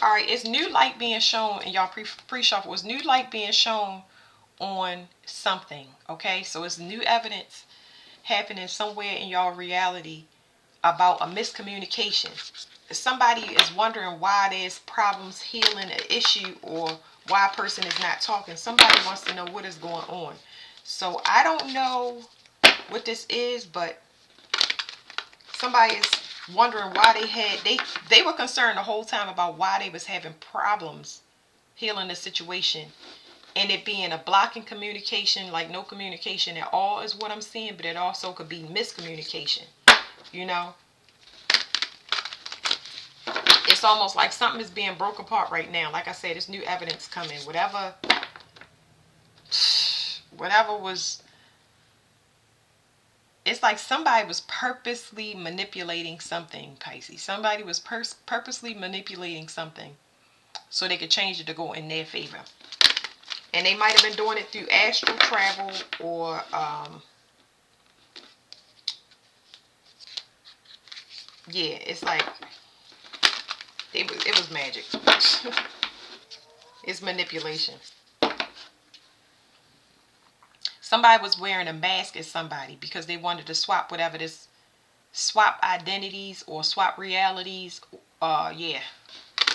All right, it's new light being shown, and y'all pre-shuffle. It's new light being shown on something. Okay, so it's new evidence happening somewhere in y'all reality about a miscommunication. Somebody is wondering why there's problems healing an issue, or why a person is not talking. Somebody wants to know what is going on. So I don't know what this is, but somebody is wondering why they were concerned the whole time about why they was having problems healing the situation, and it being a block in communication, like no communication at all is what I'm seeing. But it also could be miscommunication. You know, it's almost like something is being broke apart right now. Like I said, there's new evidence coming. Whatever was, it's like somebody was purposely manipulating something, Pisces. Somebody was purposely manipulating something so they could change it to go in their favor. And they might have been doing it through astral travel, or yeah, it's like it was magic. It's manipulation. Somebody was wearing a mask as somebody because they wanted to swap whatever this, swap identities or swap realities. Yeah,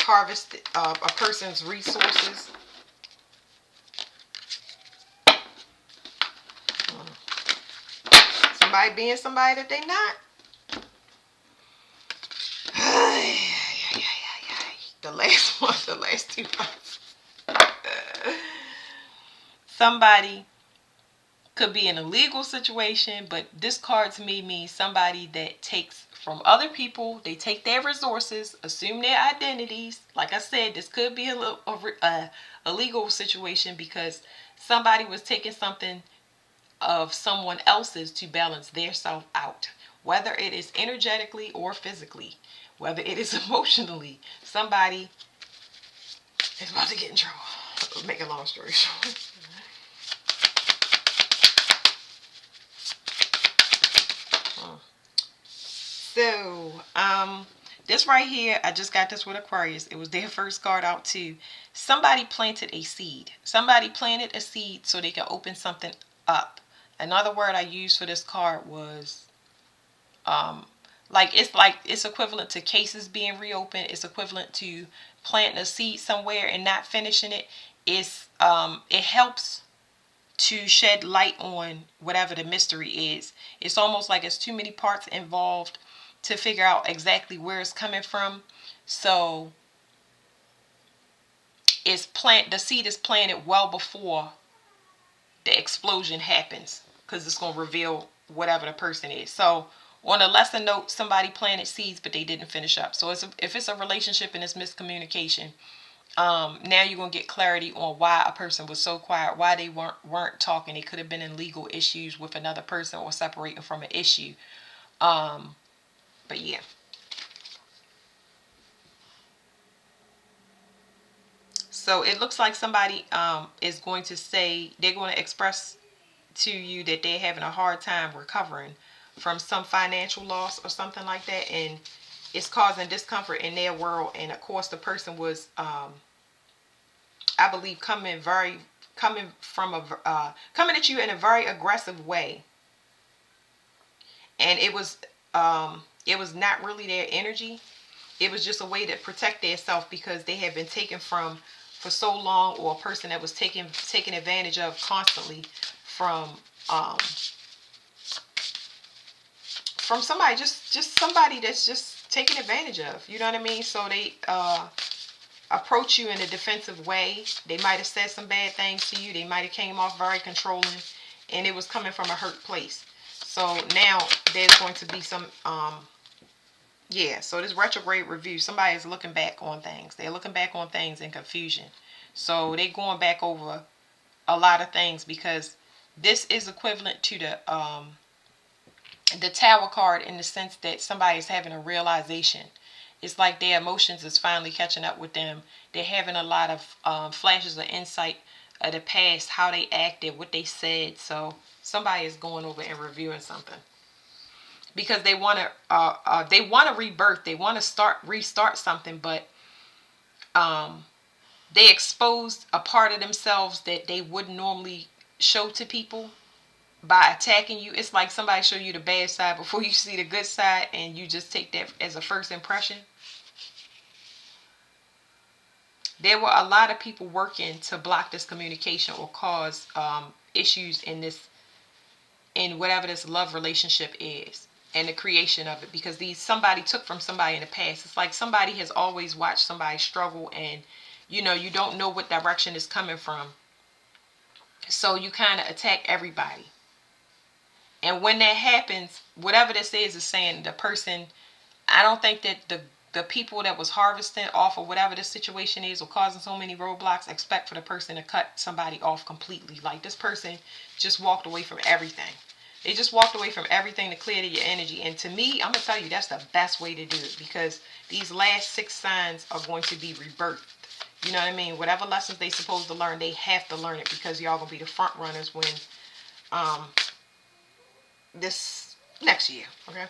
harvest a person's resources. Somebody being somebody that they not. The last one, the last two months. Somebody could be in a legal situation, but this card to me means somebody that takes from other people. They take their resources, assume their identities. Like I said, this could be a legal situation because somebody was taking something of someone else's to balance their self out, whether it is energetically or physically, whether it is emotionally. Somebody is about to get in trouble. Make a long story short. So, this right here, I just got this with Aquarius. It was their first card out too. Somebody planted a seed. Somebody planted a seed so they can open something up. Another word I used for this card was, like it's equivalent to cases being reopened. It's equivalent to planting a seed somewhere and not finishing it. It helps to shed light on whatever the mystery is. It's almost like it's too many parts involved to figure out exactly where it's coming from. So the seed is planted well before the explosion happens, because it's going to reveal whatever the person is. So on a lesser note, somebody planted seeds but they didn't finish up. So if it's a relationship and it's miscommunication, now you're going to get clarity on why a person was so quiet, why they weren't talking. They could have been in legal issues with another person or separating from an issue. But yeah. So it looks like somebody is going to say, they're going to express to you that they're having a hard time recovering from some financial loss or something like that, and it's causing discomfort in their world. And of course, the person was, I believe, coming at you in a very aggressive way, and it was not really their energy. It was just a way to protect themselves because they had been taken from for so long, or a person that was taken advantage of constantly um from somebody, just somebody that's just taken advantage of. You know what I mean? So they approach you in a defensive way. They might have said some bad things to you. They might have came off very controlling, and it was coming from a hurt place. So now there's going to be some yeah, so this retrograde review, somebody is looking back on things. They're looking back on things in confusion. So they're going back over a lot of things, because this is equivalent to the Tower card, in the sense that somebody is having a realization. It's like their emotions is finally catching up with them. They're having a lot of flashes of insight of the past, how they acted, what they said. So somebody is going over and reviewing something, because they want to rebirth. They want to restart something, but um, they exposed a part of themselves that they wouldn't normally show to people by attacking you. It's like somebody show you the bad side before you see the good side, and you just take that as a first impression. There were a lot of people working to block this communication or cause issues in whatever this love relationship is and the creation of it, because these somebody took from somebody in the past. It's like somebody has always watched somebody struggle, and you don't know what direction is coming from, so you kind of attack everybody. And when that happens, whatever this is saying the person, I don't think that the people that was harvesting off of whatever the situation is or causing so many roadblocks expect for the person to cut somebody off completely. Like, this person just walked away from everything. They just walked away from everything to clear your energy. And to me, I'm going to tell you, that's the best way to do it, because these last 6 signs are going to be rebirthed. You know what I mean? Whatever lessons they supposed to learn, they have to learn it, because y'all going to be the front runners when this next year. Okay?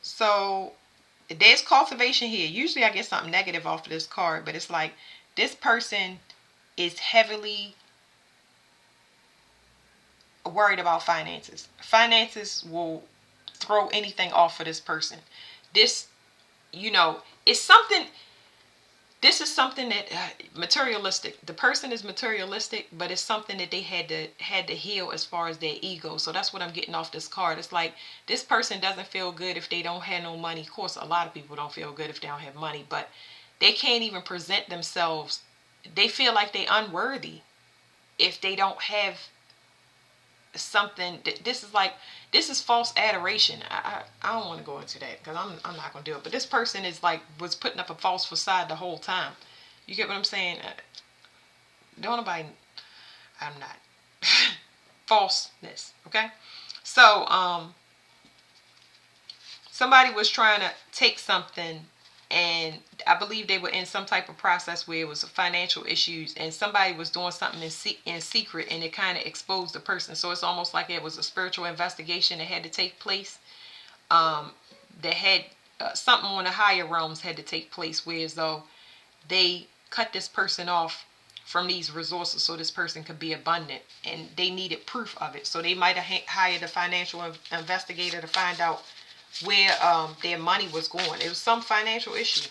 So there's cultivation here. Usually I get something negative off of this card, but it's like this person is heavily worried about finances. Finances will throw anything off for this person. This, it's something. This is something that materialistic. The person is materialistic, but it's something that they had to heal as far as their ego. So that's what I'm getting off this card. It's like this person doesn't feel good if they don't have no money. Of course, a lot of people don't feel good if they don't have money, but they can't even present themselves. They feel like they're unworthy if they don't have something. This is false adoration. I don't want to go into that because I'm not gonna do it. But this person is like was putting up a false facade the whole time. You get what I'm saying? Don't nobody. I'm not. Falseness. Okay. So somebody was trying to take something, and I believe they were in some type of process where it was financial issues, and somebody was doing something in secret, and it kind of exposed the person. So it's almost like it was a spiritual investigation that had to take place. That had something on the higher realms had to take place, whereas though they cut this person off from these resources so this person could be abundant, and they needed proof of it. So they might have hired a financial investigator to find out where their money was going. It was some financial issue.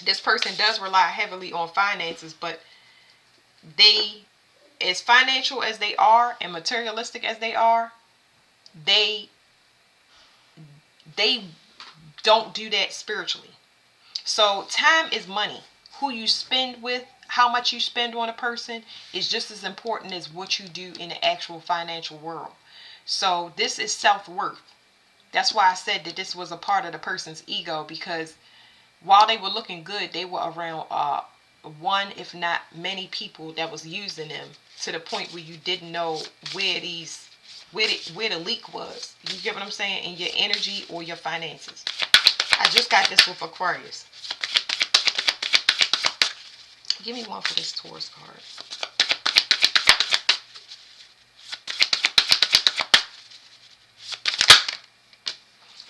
This person does rely heavily on finances, but they, as financial as they are and materialistic as they are, they don't do that spiritually. So time is money. Who you spend with, how much you spend on a person is just as important as what you do in the actual financial world. So this is self-worth. That's why I said that this was a part of the person's ego, because while they were looking good, they were around one, if not many people that was using them to the point where you didn't know where the leak was. You get what I'm saying? In your energy or your finances. I just got this with Aquarius. Give me one for this Taurus card.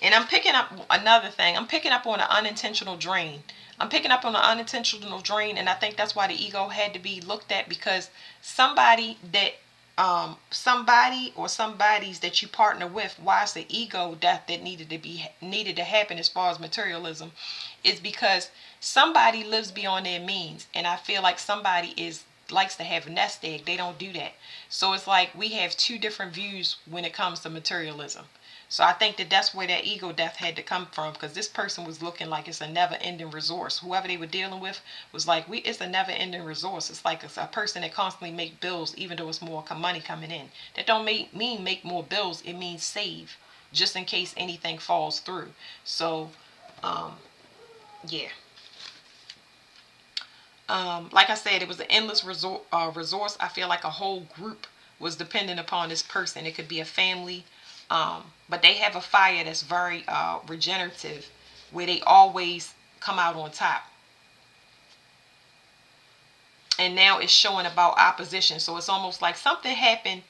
And I'm picking up another thing. I'm picking up on an unintentional drain. I'm picking up on an unintentional drain, and I think that's why the ego had to be looked at, because somebody or somebody's that you partner with, why it's the ego death that needed to happen as far as materialism, is because somebody lives beyond their means, and I feel like somebody likes to have a nest egg. They don't do that. So it's like we have two different views when it comes to materialism. So I think that that's where that ego death had to come from, because this person was looking like it's a never-ending resource. Whoever they were dealing with was like, it's a never-ending resource. It's like it's a person that constantly make bills, even though it's more money coming in. That don't mean make more bills. It means save, just in case anything falls through. So, yeah. Like I said, it was an endless resource. I feel like a whole group was dependent upon this person. It could be a family. But they have a fire that's very regenerative, where they always come out on top. and now it's showing about opposition. So it's almost like something happened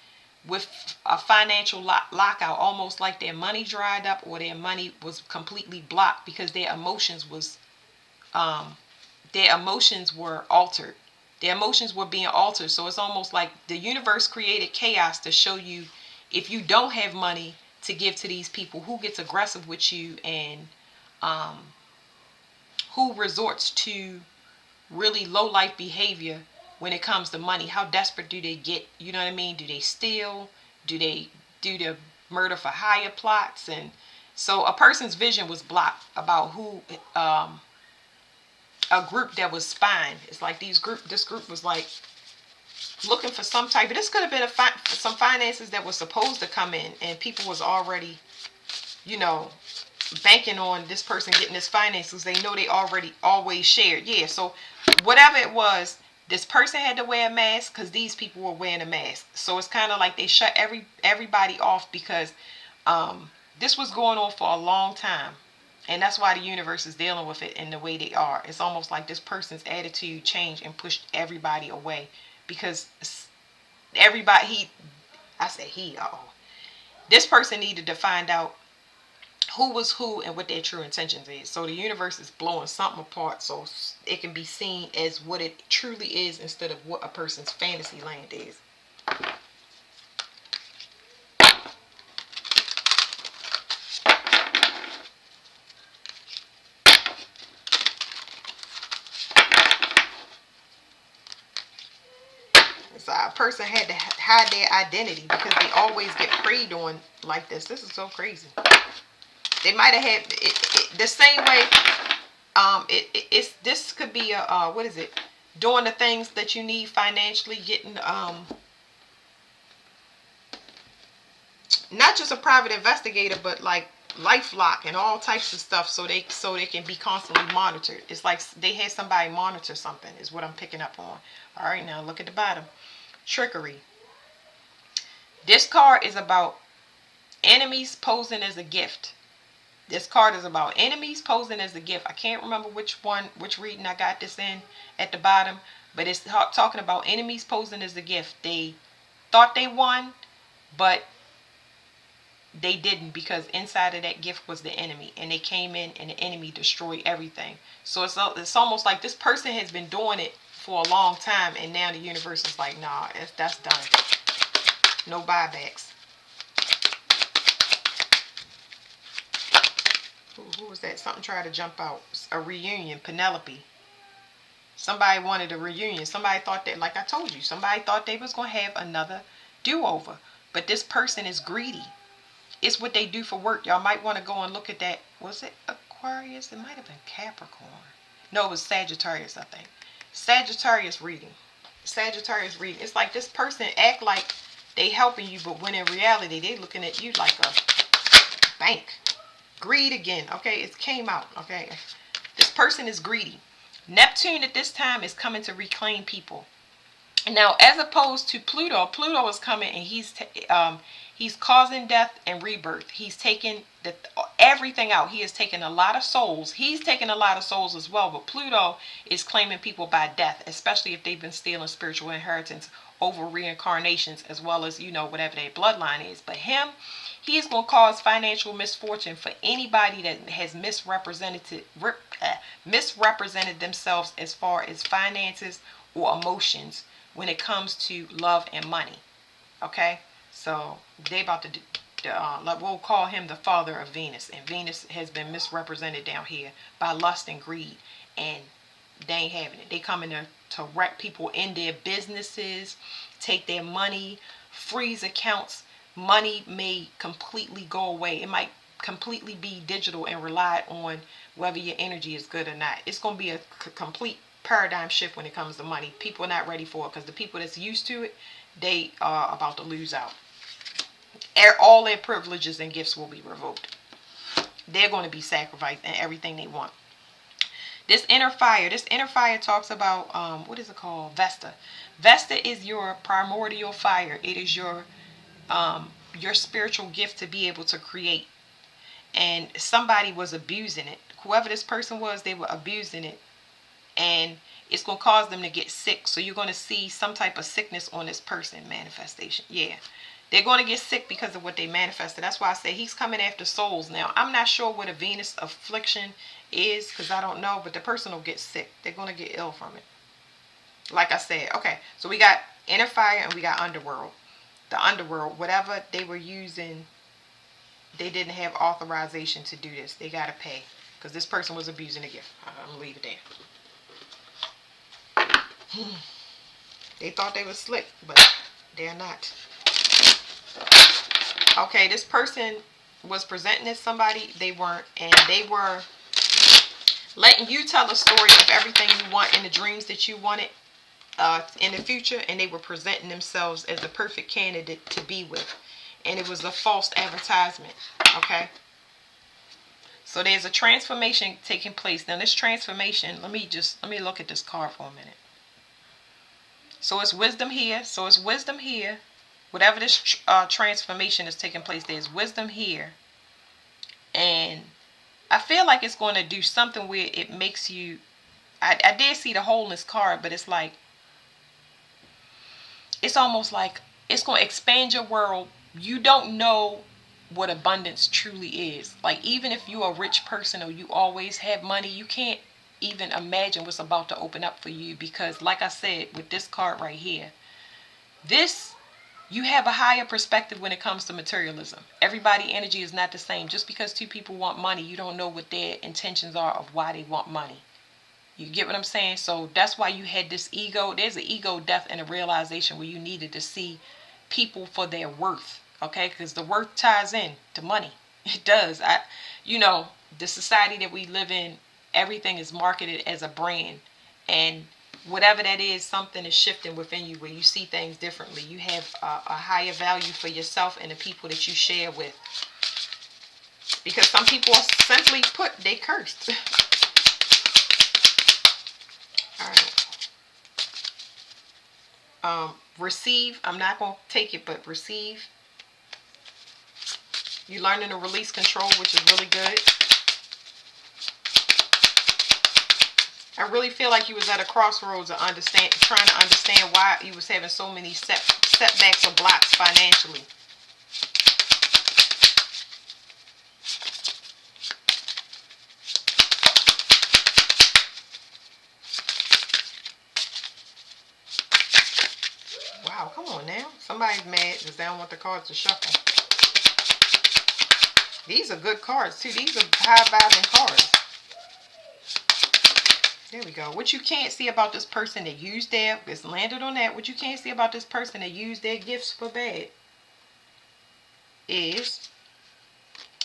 with a financial lockout, almost like their money dried up or their money was completely blocked because um, their emotions were altered. Their emotions were being altered. So it's almost like the universe created chaos to show you, if you don't have money to give to these people, who gets aggressive with you, and um, who resorts to really low life behavior when it comes to money. How desperate do they get? You know what I mean? Do they steal? Do they do the murder for hire plots? And so a person's vision was blocked about who, a group that was spying. It's like this group was like looking for some type. But this could have been some finances that was supposed to come in, and people was already, you know, banking on this person getting this finances. They know they already always shared. Yeah, so whatever it was, this person had to wear a mask because these people were wearing a mask. So it's kind of like they shut everybody off because this was going on for a long time. And that's why the universe is dealing with it in the way they are. It's almost like this person's attitude changed and pushed everybody away because everybody, this person needed to find out who was who and what their true intentions is. So the universe is blowing something apart so it can be seen as what it truly is instead of what a person's fantasy land is. So a person had to hide their identity because they always get preyed on like this. This is so crazy. They might have had the same way. It's this could be a what is it? Doing the things that you need financially, getting not just a private investigator, but like LifeLock and all types of stuff, so they can be constantly monitored. It's like they had somebody monitor something. Is what I'm picking up on. All right, now look at the bottom. Trickery. This card is about enemies posing as a gift. This card is about enemies posing as a gift. I can't remember which reading I got this in at the bottom, but it's talking about enemies posing as a gift. They thought they won, but they didn't, because inside of that gift was the enemy, and they came in and the enemy destroyed everything. So it's almost like this person has been doing it for a long time, and now the universe is like, nah, that's done. No buybacks. Who was that? Something tried to jump out. A reunion. Penelope. Somebody wanted a reunion. Somebody thought that, like I told you, somebody thought they was going to have another do-over. But this person is greedy. It's what they do for work. Y'all might want to go and look at that. Was it Aquarius? It might have been Capricorn. No, it was Sagittarius, I think. Sagittarius reading. Sagittarius reading. It's like this person act like they helping you, but when in reality, they looking at you like a bank. Greed again. Okay, it came out. Okay, this person is greedy. Neptune at this time is coming to reclaim people. Now, as opposed to Pluto, Pluto is coming and he's causing death and rebirth. He's taking everything out. He is taking a lot of souls. He's taking a lot of souls as well. But Pluto is claiming people by death, especially if they've been stealing spiritual inheritance over reincarnations, as well as, whatever their bloodline is. But he is going to cause financial misfortune for anybody that has misrepresented themselves as far as finances or emotions when it comes to love and money. Okay, so they about to do, we'll call him the father of Venus, and Venus has been misrepresented down here by lust and greed, and they ain't having it. They coming to wreck people in their businesses, take their money, freeze accounts. Money may completely go away. It might completely be digital and rely on whether your energy is good or not. It's going to be a complete paradigm shift when it comes to money. People are not ready for it, because the people that's used to it, they are about to lose out. All their privileges and gifts will be revoked. They're going to be sacrificed and everything they want. This inner fire talks about, what is it called? Vesta. Vesta is your primordial fire. It is your spiritual gift to be able to create. And somebody was abusing it. Whoever this person was, they were abusing it. And it's going to cause them to get sick. So you're going to see some type of sickness on this person. Manifestation. Yeah. They're going to get sick because of what they manifested. That's why I say he's coming after souls. Now, I'm not sure what a Venus affliction is because I don't know. But the person will get sick. They're going to get ill from it. Like I said. Okay. So we got inner fire and we got underworld. The underworld, whatever they were using, they didn't have authorization to do this. They got to pay because this person was abusing the gift. I'm going to leave it there. They thought they were slick, but they're not. Okay, this person was presenting as somebody they weren't, and they were letting you tell a story of everything you want in the dreams that you wanted in the future, and they were presenting themselves as the perfect candidate to be with, and it was a false advertisement. Okay, so there's a transformation taking place. Now this transformation, let me look at this card for a minute. So it's wisdom here. So it's wisdom here. Whatever this transformation is taking place, there's wisdom here. And I feel like it's going to do something where it makes you... I did see the wholeness card, but it's like... It's almost like it's going to expand your world. You don't know what abundance truly is. Like, even if you're a rich person or you always have money, you can't even imagine what's about to open up for you. Because, like I said, with this card right here, you have a higher perspective when it comes to materialism. Everybody's energy is not the same. Just because two people want money, you don't know what their intentions are of why they want money. You get what I'm saying? So that's why you had this ego. There's an ego death and a realization where you needed to see people for their worth. Okay? Because the worth ties in to money. It does. The society that we live in, everything is marketed as a brand. And whatever that is, something is shifting within you where you see things differently. You have a higher value for yourself and the people that you share with. Because some people are simply put, they cursed. Alright. Receive. I'm not going to take it, but receive. You're learning to release control, which is really good. I really feel like you was at a crossroads of trying to understand why you was having so many setbacks or blocks financially. Wow, come on now. Somebody's mad because they don't want the cards to shuffle. These are good cards too. These are high-vibing cards. There we go. What you can't see about this person that used it's landed on that. What you can't see about this person that used their gifts for bad is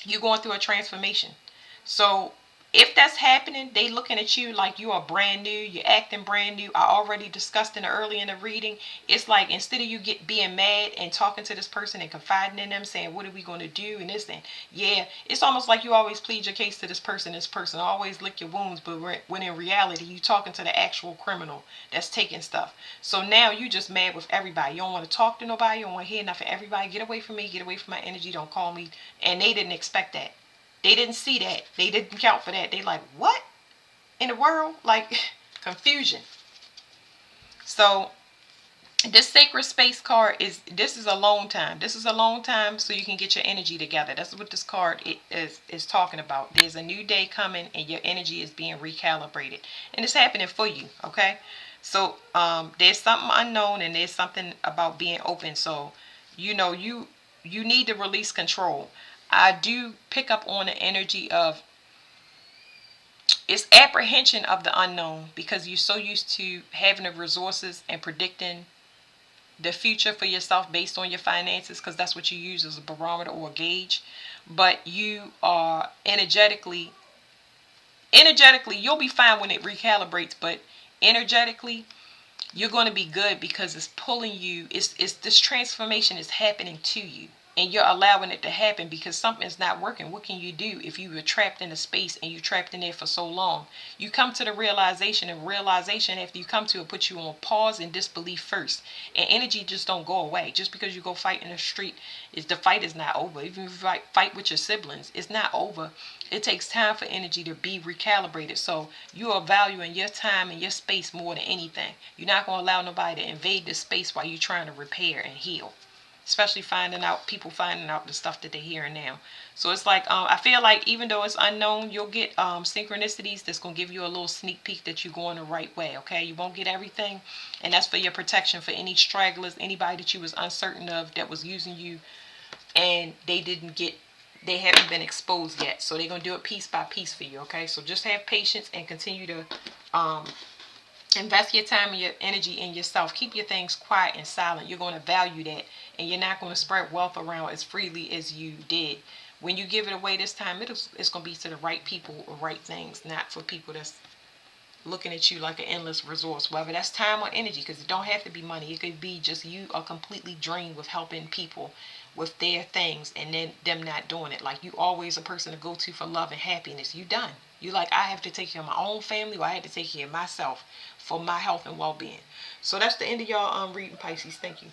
you're going through a transformation. So if that's happening, they looking at you like you are brand new. You're acting brand new. I already discussed early in the reading. It's like instead of you being mad and talking to this person and confiding in them, saying, what are we going to do? And this and yeah, it's almost like you always plead your case to this person. This person always lick your wounds. But when in reality, you talking to the actual criminal that's taking stuff. So now you just mad with everybody. You don't want to talk to nobody. You don't want to hear nothing. Everybody, get away from me. Get away from my energy. Don't call me. And they didn't expect that. They didn't see that. They didn't count for that. They like, what in the world? Like, confusion. So, this sacred space card this is a long time. This is a long time so you can get your energy together. That's what this card is talking about. There's a new day coming and your energy is being recalibrated. And it's happening for you, okay? So, there's something unknown and there's something about being open. So, you need to release control. I do pick up on the energy of it's apprehension of the unknown because you're so used to having the resources and predicting the future for yourself based on your finances because that's what you use as a barometer or a gauge. But you are energetically you'll be fine when it recalibrates, but energetically you're going to be good because it's pulling you. It's this transformation is happening to you. and you're allowing it to happen because something's not working. What can you do if you were trapped in a space and you trapped in there for so long? You come to the realization, and realization after you come to it puts you on pause and disbelief first. And energy just don't go away. Just because you go fight in the street, is the fight is not over. Even if you fight with your siblings, it's not over. It takes time for energy to be recalibrated. So you are valuing your time and your space more than anything. You're not going to allow nobody to invade the space while you're trying to repair and heal, especially finding out the stuff that they're hearing now. So it's like, I feel like even though it's unknown, you'll get synchronicities that's going to give you a little sneak peek that you're going the right way. Okay, you won't get everything, and that's for your protection, for any stragglers, anybody that you was uncertain of that was using you and they haven't been exposed yet. So they're going to do it piece by piece for you. Okay, so just have patience and continue to um, invest your time and your energy in yourself. Keep your things quiet and silent. You're going to value that, and you're not going to spread wealth around as freely as you did. When you give it away this time, it's going to be to the right people or right things, not for people that's looking at you like an endless resource, whether that's time or energy, because it don't have to be money. It could be just you are completely drained with helping people with their things and then them not doing it. Like, you always a person to go to for love and happiness. You done. You like, I have to take care of my own family, or I had to take care of myself for my health and well-being. So that's the end of y'all reading, Pisces. Thank you.